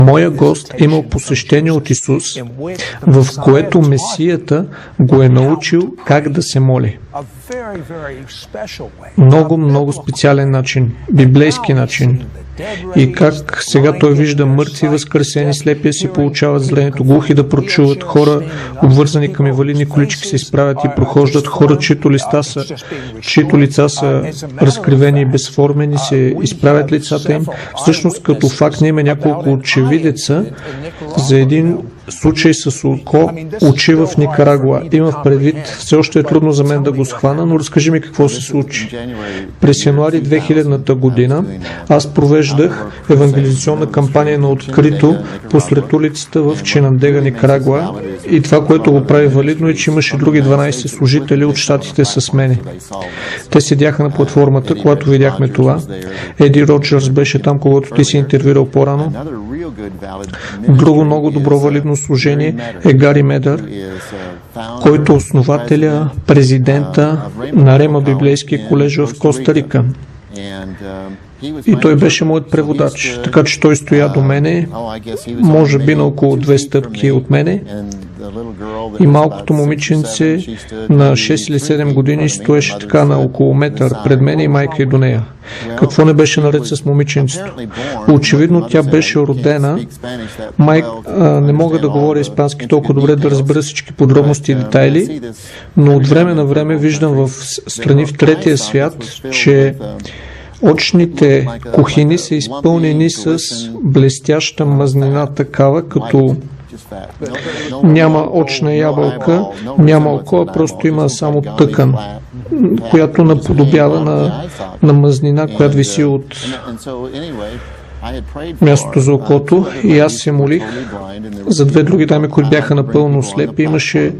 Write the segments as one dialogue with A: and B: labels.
A: Моя гост е имал посещение от Исус, в което Месията го е научил как да се моли. Много специален начин, библейски начин. И как сега той вижда мъртви възкресени, слепи си получават зрението, глухи да прочуват, хора обвързани към инвалидни колички се изправят и прохождат, хора, чието лица са разкривени и безформени, се изправят лицата им. Всъщност като факт има няколко очевидеца за един случай с очи в Никарагуа. Имам предвид, все още е трудно за мен да го схвана, но разкажи ми какво се случи. През януари 2000 година аз провеждах евангелизационна кампания на открито посред улицата в Чинандега, Никарагуа, и това, което го прави валидно, е, че имаше други 12 служители от щатите с мене. Те седяха на платформата, когато видяхме това. Еди Роджерс беше там, когато ти си интервюирал по-рано. Друго много добро валидно служение е Гари Медър, който е основателя, президента на Рема библейския колеж в Коста Рика. И той беше моят преводач, така че той стоя до мене, може би на около 2 стъпки от мене, и малкото момиченце на 6 или 7 години стоеше така на около метър пред мене и майка и до нея. Какво не беше наред с момиченцето? Очевидно тя беше родена. Не мога да говоря испански толкова добре да разбера всички подробности и детайли, но от време на време виждам в страни в третия свят, че очните кухини са изпълнени с блестяща мазнина такава, като няма очна ябълка, няма око, а просто има само тъкан, която наподобява на мазнина, която виси от мястото за окото, и аз се молих за 2 други дами, които бяха напълно слепи. Имаше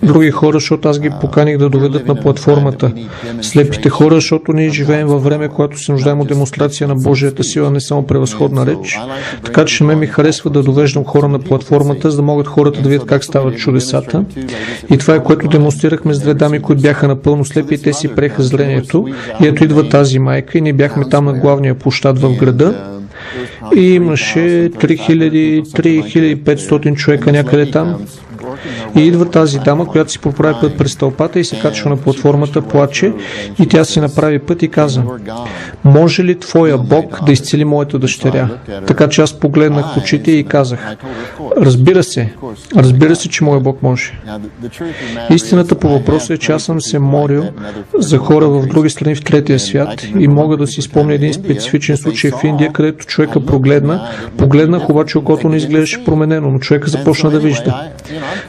A: други хора, защото аз ги поканих да доведат на платформата. Слепите хора, защото ние живеем във време, когато се нуждаем от демонстрация на Божията сила, не само превъзходна реч. Така че ми харесва да довеждам хора на платформата, за да могат хората да видят как стават чудесата. И това е, което демонстрирахме с 2 дами, които бяха напълно слепи, и те си преха зрението. И ето идва тази майка, и ние бяхме там на главния площад в града. И имаше 3500 човека някъде там. И идва тази дама, която си поправи път през тълпата и се качва на платформата, плаче, и тя си направи път и каза: може ли твоя Бог да изцели моята дъщеря? Така че аз погледнах в очите и казах: разбира се, че моя Бог може. Истината по въпроса е, че аз съм се молил за хора в други страни в третия свят и мога да си спомня един специфичен случай в Индия, където човека погледнах, обаче окото не изглеждаше променено, но човека започна да вижда.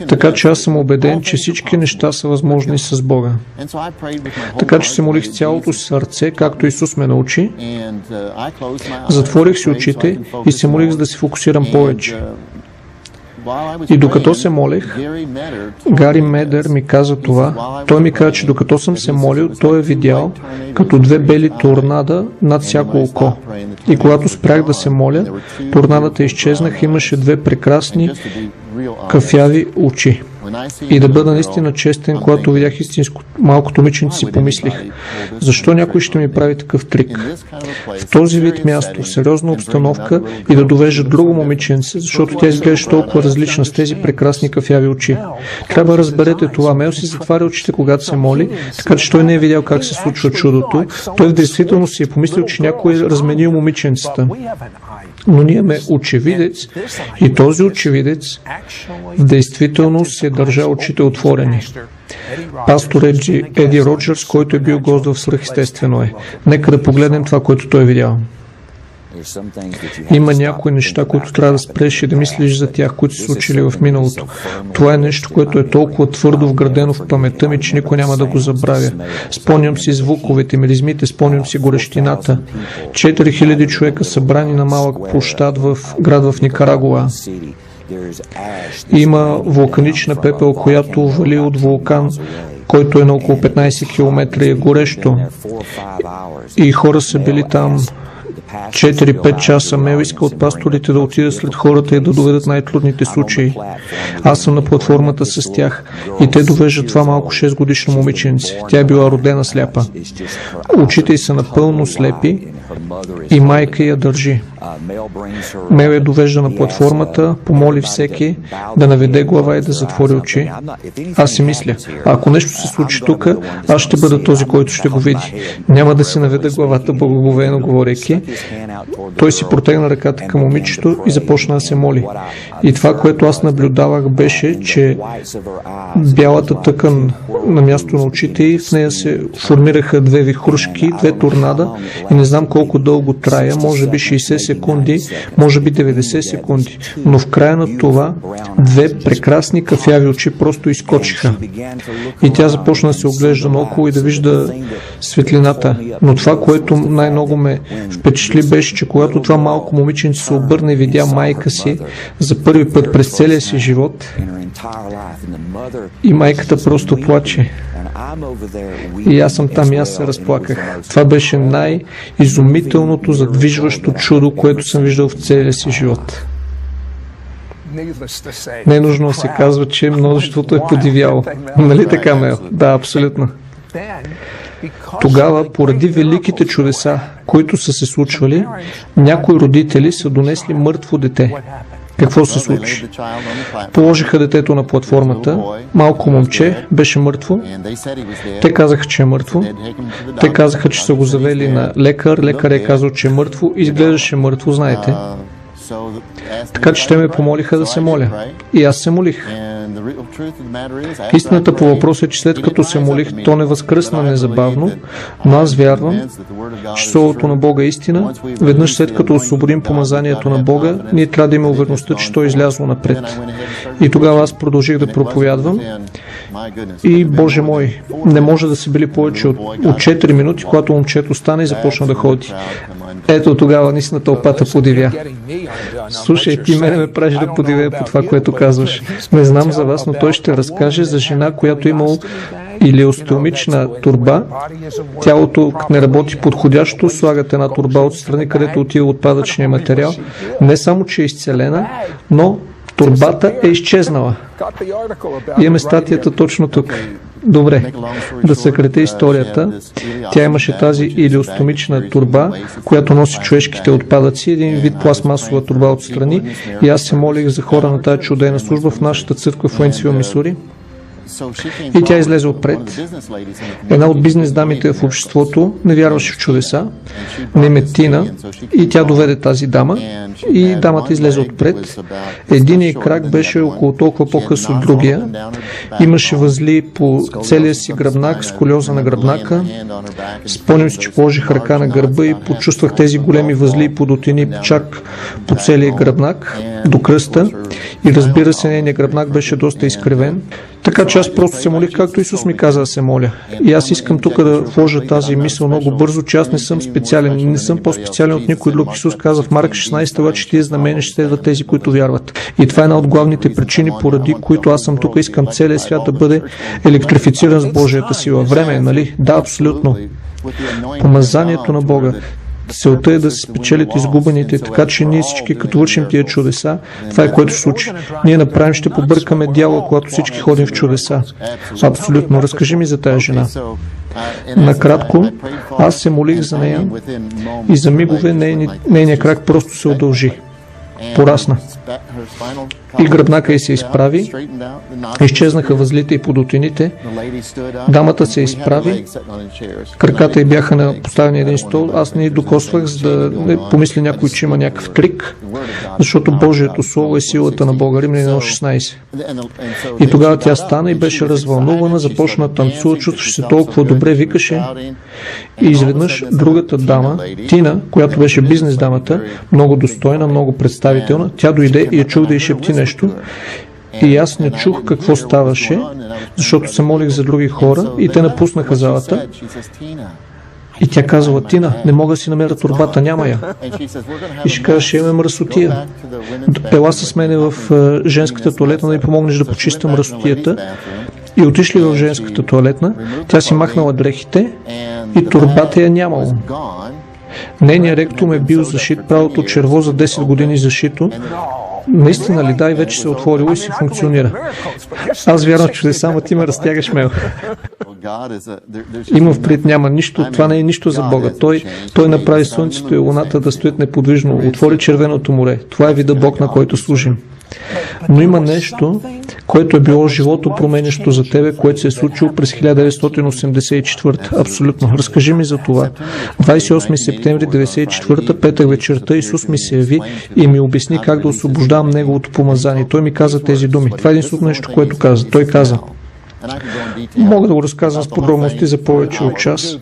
A: Така че аз съм убеден, че всички неща са възможни с Бога. Така че се молих с цялото си сърце, както Исус ме научи. Затворих си очите и се молих, за да се фокусирам повече. И докато се молех, Гари Медър ми каза това. Той ми каза, че докато съм се молил, той е видял като 2 бели торнада над всяко око. И когато спрях да се моля, торнадата изчезнаха, имаше 2 прекрасни кафяви очи. И да бъда наистина честен, когато видях истинско малкото момиченце, си помислих: защо някой ще ми прави такъв трик? В този вид място, в сериозна обстановка, и да довежда друго момиченце, защото тя изглежда толкова различна с тези прекрасни кафяви очи. Трябва да разберете това. Мел си затваря очите, когато се моли, така че той не е видял как се случва чудото. Той в действителност си е помислил, че някой е разменил момиченцата. Но ние имаме очевидец, и този очевидец в действителност се държа очите отворени. Пастор Еди Роджерс, който е бил гост в Свръхестествено е. Нека да погледнем това, което той е видял. Има някои неща, които трябва да спреш и да мислиш за тях, които са случили в миналото. Това е нещо, което е толкова твърдо вградено в паметта ми, че никой няма да го забравя. Спомням си звуковете, миризмите, спомням си горещината. 4000 човека събрани на малък площад в град в Никарагуа. Има вулканична пепел, която вали от вулкан, който е на около 15 км и е горещо. И хора са били там 4-5 часа. Мел иска от пасторите да отидат след хората и да доведат най-трудните случаи. Аз съм на платформата с тях и те довеждат това малко 6-годишно момиченце. Тя е била родена сляпа. Очите й са напълно слепи и майка я държи. Мел я довежда на платформата, помоли всеки да наведе глава и да затвори очи. Аз си мисля, ако нещо се случи тук, аз ще бъда този, който ще го види. Няма да си наведа главата, благоговейно говорейки. Той си протегна ръката към момичето и започна да се моли. И това, което аз наблюдавах, беше, че бялата тъкан на място на очите и в нея се формираха две вихрушки, две торнада и не знам колко дълго трая, може би 60 секунди, може би 90 секунди. Но в края на това две прекрасни кафяви очи просто изкочиха. И тя започна да се оглежда наоколо и да вижда светлината. Но това, което най-много ме впечатли, беше, че когато това малко момиченце се обърна и видя майка си за първи път през целия си живот, и майката просто плаче. И аз съм там и аз се разплаках. Това беше най-изумителното, задвижващо чудо, което съм виждал в целия си живот. Не е нужно да се казва, че множеството е подивяло. Нали така, Мел? Да, абсолютно. Тогава, поради великите чудеса, които са се случвали, някои родители са донесли мъртво дете. Какво се случи? Положиха детето на платформата, малко момче, беше мъртво. Те казаха, че е мъртво. Те казаха, че са го завели на лекар. Лекар е казал, че е мъртво и изглеждаше мъртво, знаете. Така че те ме помолиха да се моля. И аз се молих. Истината по въпроса е, че след като се молих, то не възкръсна незабавно, но аз вярвам, че Словото на Бога е истина. Веднъж след като освободим помазанието на Бога, ние трябва да имаме увереността, че то е излязло напред. И тогава аз продължих да проповядвам. И, Боже мой, не може да са били повече от 4 минути, когато момчето стана и започна да ходи. Ето тогава наистина тълпата подивя. Слушай, ти мене ме правиш да подивя по това, което казваш. Не знам за вас, но той ще разкаже за жена, която имала илиостомична турба. Тялото не работи подходящо, слагат една турба отстрани, където отива отпадъчния материал. Не само, че е изцелена, но турбата е изчезнала. Имаме статията точно тук. Добре, да съкратя историята. Тя имаше тази илиостомична турба, която носи човешките отпадъци, един вид пластмасова турба отстрани. И аз се молих за хора на тази чудейна служба в нашата църква в Уейнсвил, Мисури. И тя излезе отпред. Една от бизнес дамите в обществото не вярваше в чудеса, не ме Тина, и тя доведе тази дама и дамата излезе отпред. Единият крак беше около толкова по-къс от другия. Имаше възли по целия си гръбнак, сколиоза на гръбнака. Спомням си, че положих ръка на гърба и почувствах тези големи възли и подотини чак по целия гръбнак до кръста. И разбира се, нейният гръбнак беше доста изкривен. Така че аз просто се молих, както Исус ми каза да се моля. И аз искам тук да вложа тази мисъл много бързо, че аз не съм специален, не съм по-специален от никой друг. Исус каза в Марк 16 глава, че тия знамения ще следват тези, които вярват. И това е една от главните причини, поради които аз съм тук. Искам целият свят да бъде електрифициран с Божията сила. Време е, нали? Да, абсолютно. Помазанието на Бога. Целта е да се спечелят изгубените, така че ние всички, като вършим тия чудеса, това е което ще случи. Ние направим, ще побъркаме дявола, когато всички ходим в чудеса. Абсолютно. Разкажи ми за тая жена. Накратко, аз се молих за нея и за мигове нейният крак просто се удължи. Порасна. И гръбнака й се изправи, изчезнаха възлите и подотините, дамата се изправи, краката й бяха на поставени един стол, аз не докосвах, за да не помисли някой, че има някакъв трик, защото Божието Слово е силата на Бога, Римляни 1:16. И тогава тя стана и беше развълнувана, започна да танцува, чувстваше се толкова добре, викаше. И изведнъж другата дама, Тина, която беше бизнес дамата, много достойна, много представителна, тя дойде и я чух да й шепти нещо. И аз не чух какво ставаше, защото се молих за други хора и те напуснаха залата. И тя казала: Тина, не мога да си намеря турбата, няма я. И ще кажа: ще имаме мръсотия. Ела с мене в женската туалетна да ми помогнеш да почистя мръсотията. И отишли в женската туалетна, тя си махнала дрехите и турбата я нямало. Нейният ректум е бил зашит, правото черво за 10 години зашито. Наистина ли? Да, и вече се е отворило и си функционира. Аз вярвам, че не само ти ме разтягаш, Мел. Има впред няма нищо, това не е нищо за Бога. Той направи слънцето и луната да стоят неподвижно, отвори червеното море. Това е вида Бог, на който служим. Но има нещо, което е било живото променящо за тебе, което се е случило през 1984. Абсолютно. Разкажи ми за това. 28 септември 1994, петък вечерта, Исус ми се яви и ми обясни как да освобождавам Неговото помазание. Той ми каза тези думи. Това е единственото нещо, което каза. Той каза: мога да го разказвам с подробности за повече от час,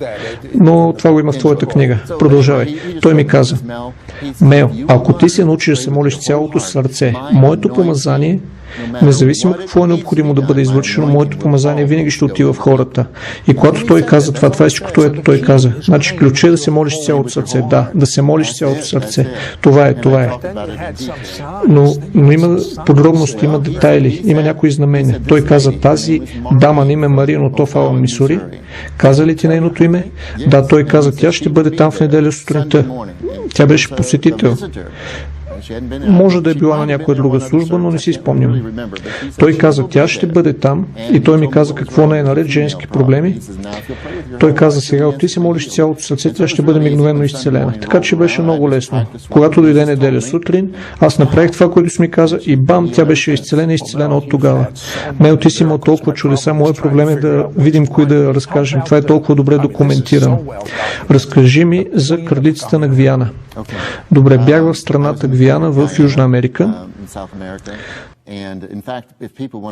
A: но това го има в твоята книга. Продължавай. Той ми каза: Мео, ако ти се научиш да се молиш цялото сърце, моето помазание, независимо какво е необходимо да бъде извършено, моето помазание винаги ще отива в хората. И когато той каза това е всичко, което той каза. Значи ключът е да се молиш цялото сърце. Да, да се молиш цялото сърце. Това е. Но има подробности, има детайли, има някои знамения. Той каза: тази дама на име Мария от Тофала, Мисури, каза ли ти нейното име? Да, той каза: тя ще бъде там в неделя сутринта. Тя беше посетител. Може да е била на някоя друга служба, но не си спомням. Той каза: тя ще бъде там, и той ми каза какво не е наред, женски проблеми. Той каза: сега от ти се молиш цялото сърце, тя ще бъде мигновено изцелена. Така че беше много лесно. Когато дойде неделя сутрин, аз направих това, което ми каза, и бам, тя беше изцелена от тогава. Мео, ти си имал толкова чудеса, моят проблем е да видим кои да разкажем. Това е толкова добре документирано. Разкажи ми за кралицата на Гвиана. Добре, бях в страната Гвиана в Южна Америка.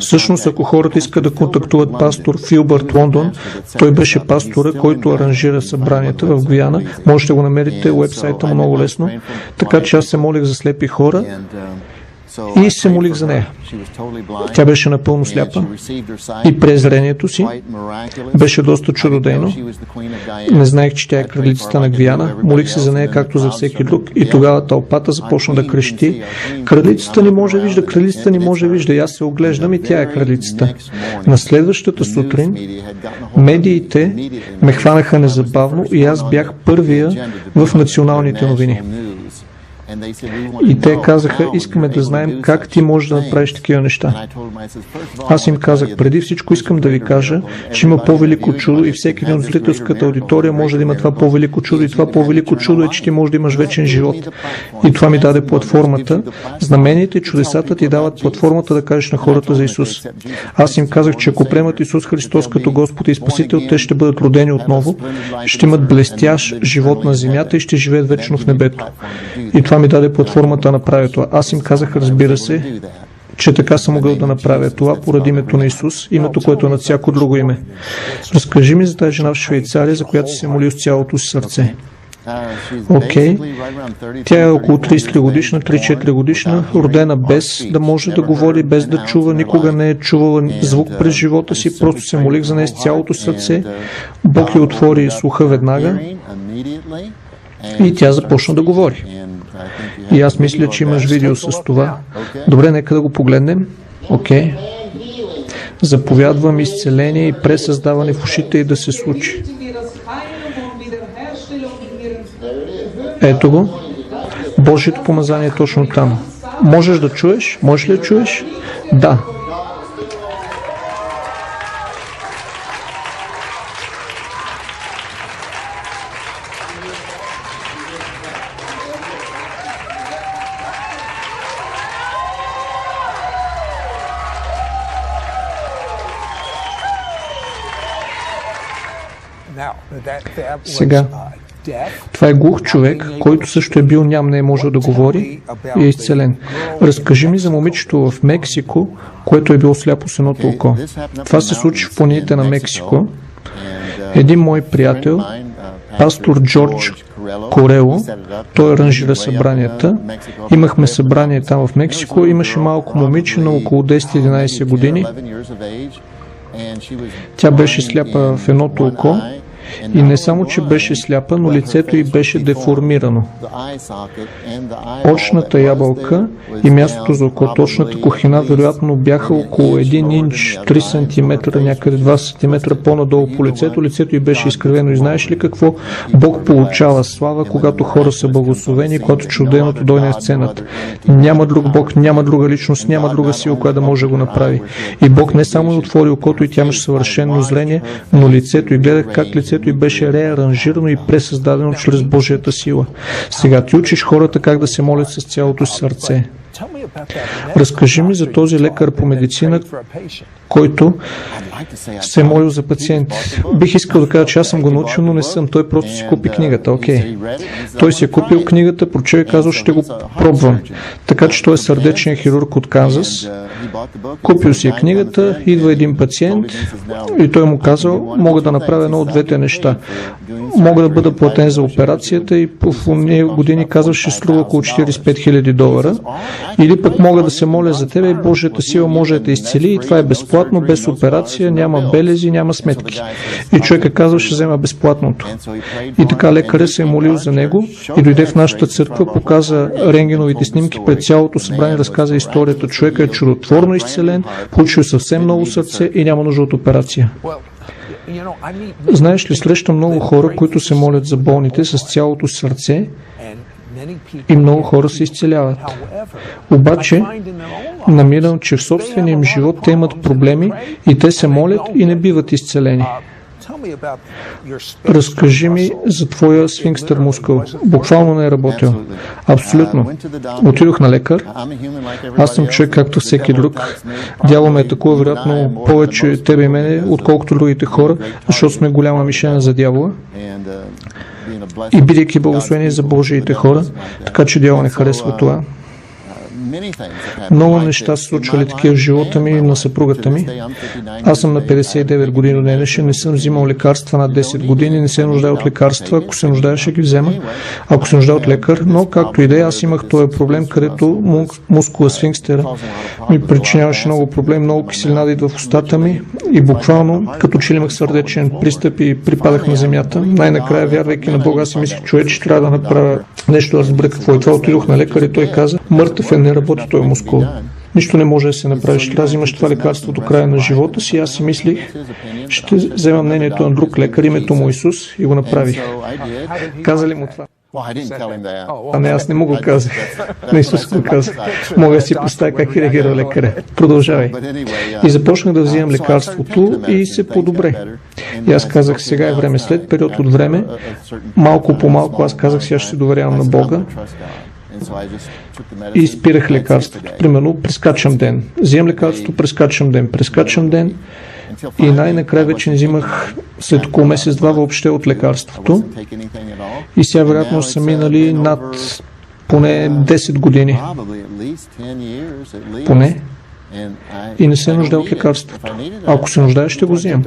A: Всъщност, ако хората искат да контактуват пастор Филбърт Лондон, той беше пастора, който аранжира събранията в Гвиана. Можете да го намерите в уебсайта му много лесно. Така че аз се молих за слепи хора и се молих за нея. Тя беше напълно сляпа и презрението си беше доста чудодейно. Не знаех, че тя е кралицата на Гвиана. Молих се за нея както за всеки друг, и тогава тълпата започна да крещи: кралицата ни може вижда, кралицата ни може вижда. И аз се оглеждам и тя е кралицата. На следващата сутрин медиите ме хванаха незабавно и аз бях първия в националните новини. И те казаха: искаме да знаем как ти можеш да направиш такива неща. Аз им казах: преди всичко искам да ви кажа, че има по-велико чудо и всеки един от зрителската аудитория може да има това по-велико чудо, и това по-велико чудо е, че ти можеш да имаш вечен живот. И това ми даде платформата. Знаменията и чудесата ти дават платформата да кажеш на хората за Исус. Аз им казах, че ако приемат Исус Христос като Господ и Спасител, те ще бъдат родени отново, ще имат блестящ живот на земята и ще живеят вечно в небето. И това ми даде платформата да направя това. Аз им казах, разбира се, че така съм могъл да направя това поради името на Исус, името, което е над всяко друго име. Разкажи ми за тази жена в Швейцария, за която си молил с цялото си сърце. Окей. Тя е около 30 годишна, 3-4 годишна, родена без да може да говори, без да чува, никога не е чувала звук през живота си, просто се молих за нея с цялото сърце. Бог ѝ отвори слуха веднага и тя започна да говори. И аз мисля, че имаш видео с това. Добре, нека да го погледнем. Окей. Заповядвам изцеление и пресъздаване в ушите и да се случи. Ето го. Божието помазание е точно там. Можеш да чуеш? Можеш ли да чуеш? Да. Сега, това е глух човек, който също е бил ням, не е можел да говори и е изцелен. Разкажи ми за момичето в Мексико, което е било сляпо с едното око. Това се случи в планините на Мексико. Един мой приятел, пастор Джордж Корело, той аранжира събранията. Имахме събрание там в Мексико. Имаше малко момиче на около 10-11 години. Тя беше сляпа в едното око И не само, че беше сляпа, но лицето й беше деформирано. Очната ябълка и мястото за около очната кухина вероятно бяха около 1 инч, 3 см, някъде 2 см по-надолу по лицето. Лицето й беше изкривено. И знаеш ли какво? Бог получава слава, когато хора са благословени, когато чуденото дойде на сцената. Няма друг Бог, няма друга личност, няма друга сила, която да може да го направи. И Бог не само отвори окото и тя имаше съвършено зрение, но лицето й, гледах как лицето й беше реаранжирано и пресъздадено чрез Божията сила. Сега ти учиш хората как да се молят с цялото си сърце. Разкажи ми за този лекар по медицина, който се е молил за пациенти. Бих искал да кажа, че аз съм го научил, но не съм. Той просто си купи книгата. Окей. Той си е купил книгата, прочел и казал, ще го пробвам. Така че той е сърдечен хирург от Канзас. Купил си е книгата, идва един пациент и той му казал, мога да направя едно от двете неща. Мога да бъда платен за операцията и в уния години казал, ще струва около $45 000. Или пък мога да се моля за тебе и Божията сила може да те изцели и това е безплатно, без операция, няма белези, няма сметки. И човека казва, ще взема безплатното. И така лекарят се е молил за него и дойде в нашата църква, показа рентгеновите снимки пред цялото събрание, разказа историята. Човека е чудотворно изцелен, получил съвсем ново сърце и няма нужда от операция. Знаеш ли, срещам много хора, които се молят за болните с цялото сърце и много хора се изцеляват. Обаче, намирам, че в собствения им живот те имат проблеми и те се молят и не биват изцелени. Разкажи ми за твоя сфинкстер мускул. Буквално не е работил. Абсолютно. Отидох на лекар. Аз съм човек както всеки друг. Дявол ме атакува вероятно повече тебе и мене, отколкото другите хора, защото сме голяма мишена за дявола. И бидейки благословени за Божиите хора, така че дявол не харесва това. Много неща се случвали такива в живота ми и на съпругата ми. Аз съм на 59 години до днешен, не съм взимал лекарства над 10 години, не се нуждая от лекарства. Ако се нуждая, ще ги взема. Ако се нуждая от лекар, но както и да е, аз имах този проблем, където мускула сфинкстера ми причиняваше много проблем, много киселина да идва в устата ми и буквално, като че ли имах сърдечен пристъп и припадах на земята. Най-накрая, вярвайки на Бога, си мислих, че трябва да направя нещо, да разбера какво е това. Отидох на лекар и той каза, мъртъв е, не работи този мускул. Нищо не може да се направи. Ще трябва да взимаш това лекарство до края на живота си. Аз си мислих, ще взема мнението на друг лекар, името му Исус, и го направих. Каза ли му това? А не, аз не му го казах. На Исус го казах. Мога да си представя как реагира лекаря. Продължавай. И започнах да взимам лекарството и се подобре. И аз казах, сега е време. След период от време, малко по малко, аз казах, сега ще се доверявам на Бога. И спирах лекарството. Примерно, прескачам ден. Взимам лекарството, прескачам ден. И най-накрая вече не взимах след около месец-два въобще от лекарството. И сега вероятно са минали над поне 10 години. Поне. И не се нуждае от лекарството. Ако се нуждае, ще го взимам.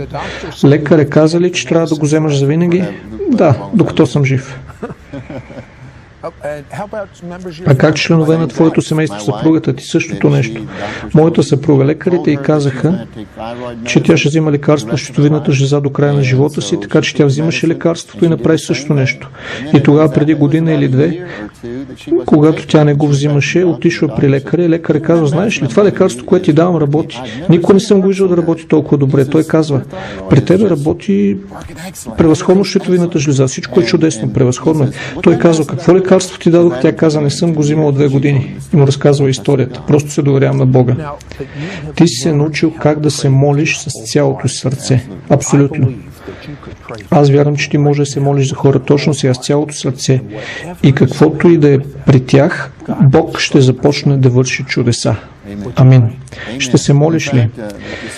A: Лекар е казали, че трябва да го вземаш за винаги. Да, докато съм жив. А как членове на твоето семейство, съпругата ти, същото нещо? Моята съпруга, лекарите й казаха, че тя ще взима лекарство от щитовидната жлеза до края на живота си, така че тя взимаше лекарството и направи същото нещо. И тогава преди година или две, когато тя не го взимаше, отишла при лекаря и лекаря казва, знаеш ли, това лекарство, което ти давам, работи. Никой не съм го виждал да работи толкова добре. Той казва, при тебе работи превъзходно щитовидната жлеза. Всичко е чудесно, превъзходно. Той казва, какво лекарство ти дадох? Тя каза, не съм го взимал от 2 години. И му разказва историята. Просто се доверявам на Бога. Ти си се научил как да се молиш с цялото си сърце. Абсолютно. Аз вярвам, че ти може да се молиш за хора точно сега с цялото сърце. И каквото и да е при тях, Бог ще започне да върши чудеса. Амин. Ще се молиш ли?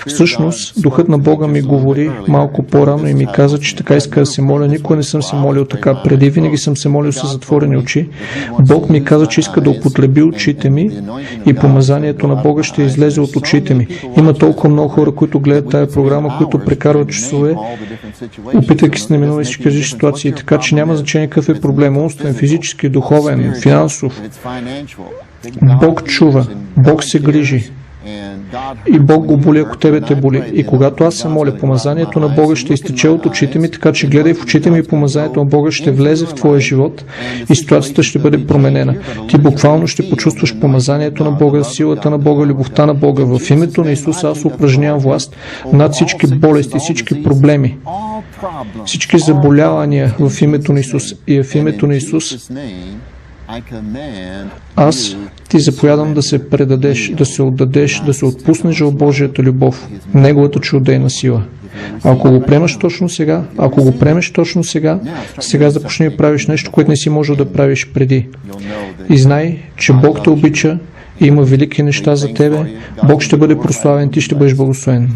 A: Всъщност, Духът на Бога ми говори малко по-рано и ми каза, че така иска да се моля. Никога не съм се молил така. Преди винаги съм се молил с затворени очи. Бог ми каза, че иска да употреби очите ми и помазанието на Бога ще излезе от очите ми. Има толкова много хора, които гледат тая програма, които прекарват часове, опитвайки се неминуемо да си кажи ситуации, така че няма значение какъв е проблем, умствен, физически, духовен, финансов. Бог чува, Бог се грижи. и Бог го боли, ако тебе те боли. И когато аз се моля, помазанието на Бога ще изтече от очите ми, така че гледай в очите ми и помазанието на Бога ще влезе в твоя живот и ситуацията ще бъде променена. Ти буквално ще почувстваш помазанието на Бога, силата на Бога, любовта на Бога. В името на Исус аз упражнявам власт над всички болести, всички проблеми, всички заболявания в името на Исус. И в името на Исус аз ти заповядам да се предадеш, да се отдадеш, да се отпуснеш от Божията любов, Неговата чудодейна сила. Ако го приемаш точно сега, сега започни да правиш нещо, което не си можел да правиш преди. И знай, че Бог те обича и има велики неща за тебе. Бог ще бъде прославен, ти ще бъдеш благословен.